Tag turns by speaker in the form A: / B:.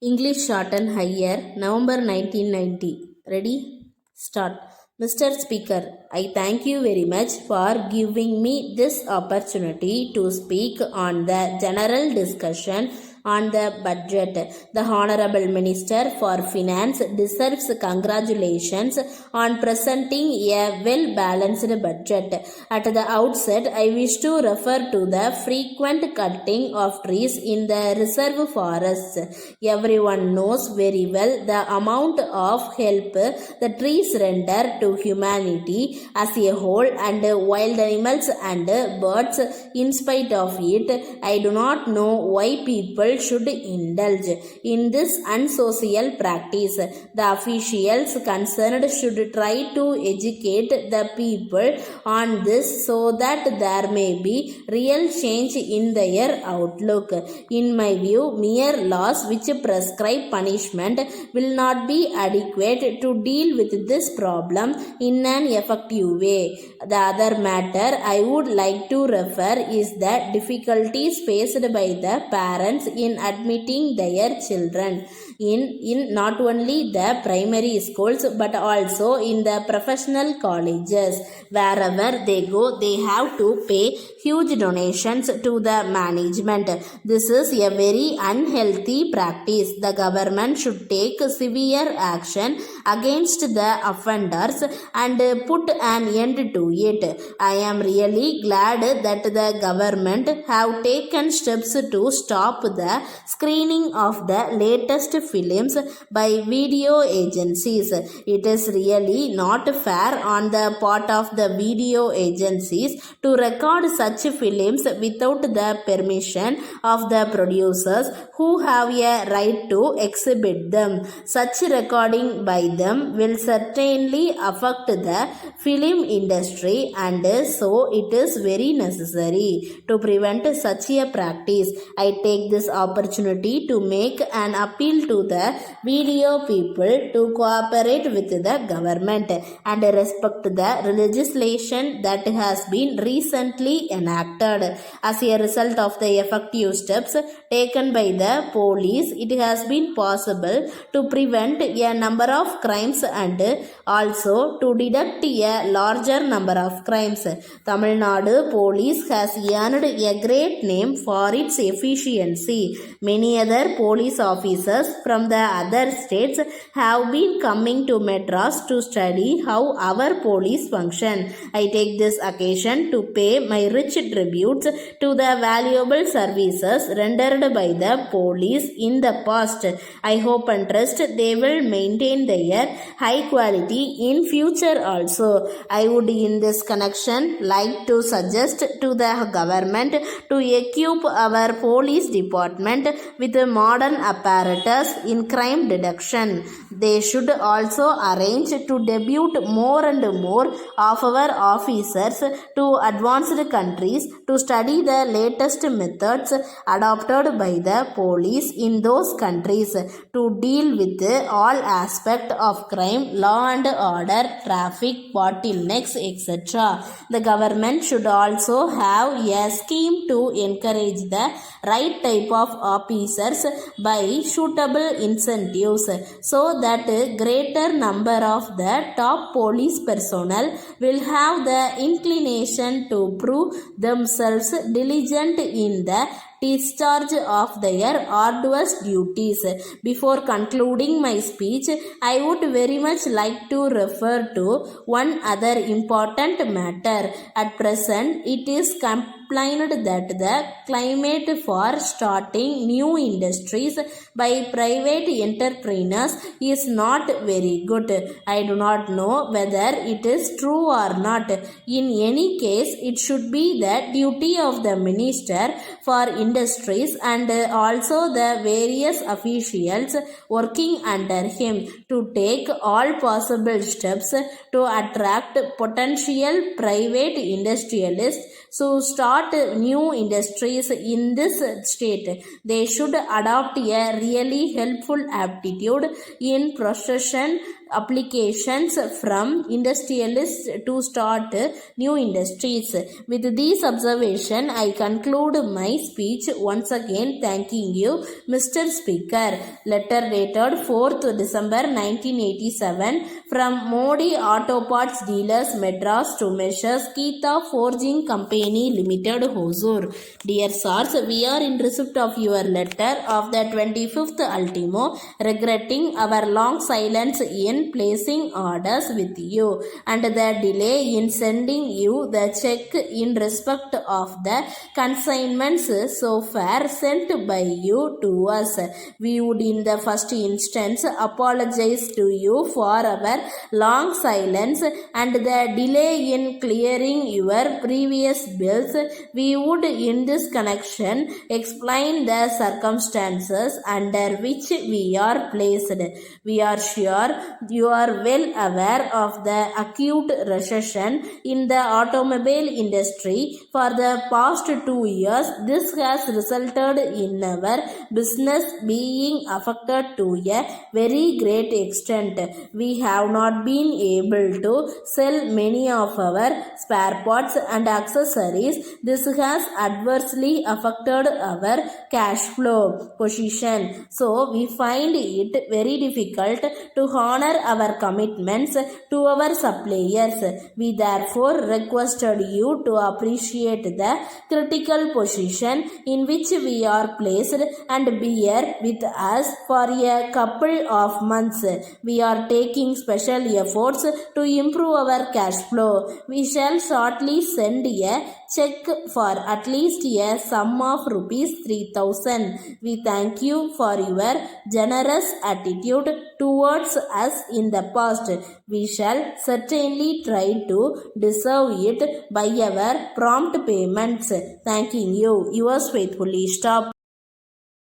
A: English Shorthand Higher, November 1990. Ready? Start. Mr. Speaker, I thank you very much for giving me this opportunity to speak on the general discussion on the budget. The Honorable Minister for Finance deserves congratulations on presenting a well-balanced budget. At the outset, I wish to refer to the frequent cutting of trees in the reserve forests. Everyone knows very well the amount of help the trees render to humanity as a whole and wild animals and birds. In spite of it, I do not know why people should indulge in this unsocial practice. The officials concerned should try to educate the people on this so that there may be real change in their outlook. In my view, mere laws which prescribe punishment will not be adequate to deal with this problem in an effective way. The other matter I would like to refer is the difficulties faced by the parents in admitting their children in not only the primary schools but also in the professional colleges. Wherever they go, they have to pay huge donations to the management. This is a very unhealthy practice. The government should take severe action against the offenders and put an end to it. I am really glad that the government have taken steps to stop the screening of the latest films by video agencies. It is really not fair on the part of the video agencies to record such films without the permission of the producers who have a right to exhibit them. Such recording by them will certainly affect the film industry, and so it is very necessary to prevent such a practice. I take this opportunity to make an appeal to the video people to cooperate with the government and respect the legislation that has been recently enacted. As a result of the effective steps taken by the police, it has been possible to prevent a number of crimes and also to detect a larger number of crimes. Tamil Nadu police has earned a great name for its efficiency. Many other police officers from the other states have been coming to Madras to study how our police function. I take this occasion to pay my rich tributes to the valuable services rendered by the police in the past. I hope and trust they will maintain their high quality in future also. I would in this connection like to suggest to the government to equip our police department with modern apparatus in crime detection. They should also arrange to depute more and more of our officers to advanced countries to study the latest methods adopted by the police in those countries to deal with all aspects of crime, law and order, traffic, bottlenecks, etc. The government should also have a scheme to encourage the right type of officers by suitable incentives so that greater number of the top police personnel will have the inclination to prove themselves diligent in the discharge of their arduous duties. Before concluding my speech, I would very much like to refer to one other important matter. At present, it is complained that the climate for starting new industries by private entrepreneurs is not very good. I do not know whether it is true or not. In any case, it should be the duty of the Minister for Industries and also the various officials working under him to take all possible steps to attract potential private industrialists to start new industries in this state. They should adopt a really helpful aptitude in possession applications from industrialists to start new industries. With these observations, I conclude my speech once again thanking you, Mr. Speaker. Letter dated 4th December 1987 from Modi Auto Parts Dealers Madras to Messrs. Keetha Forging Company Limited, Hosur. Dear Sirs, we are in receipt of your letter of the 25th ultimo, regretting our long silence in placing orders with you and the delay in sending you the check in respect of the consignments so far sent by you to us. We would in the first instance apologize to you for our long silence and the delay in clearing your previous bills. We would in this connection explain the circumstances under which we are placed. We are sure you are well aware of the acute recession in the automobile industry for the past 2 years. This has resulted in our business being affected to a very great extent. We have not been able to sell many of our spare parts and accessories. This has adversely affected our cash flow position. So we find it very difficult to honor our commitments to our suppliers. We therefore requested you to appreciate the critical position in which we are placed and bear with us for a couple of months. We are taking special efforts to improve our cash flow. We shall shortly send a check for at least a sum of rupees 3,000. We thank you for your generous attitude towards us in the past. We shall certainly try to deserve it by our prompt payments. Thanking you. Yours faithfully, Stop.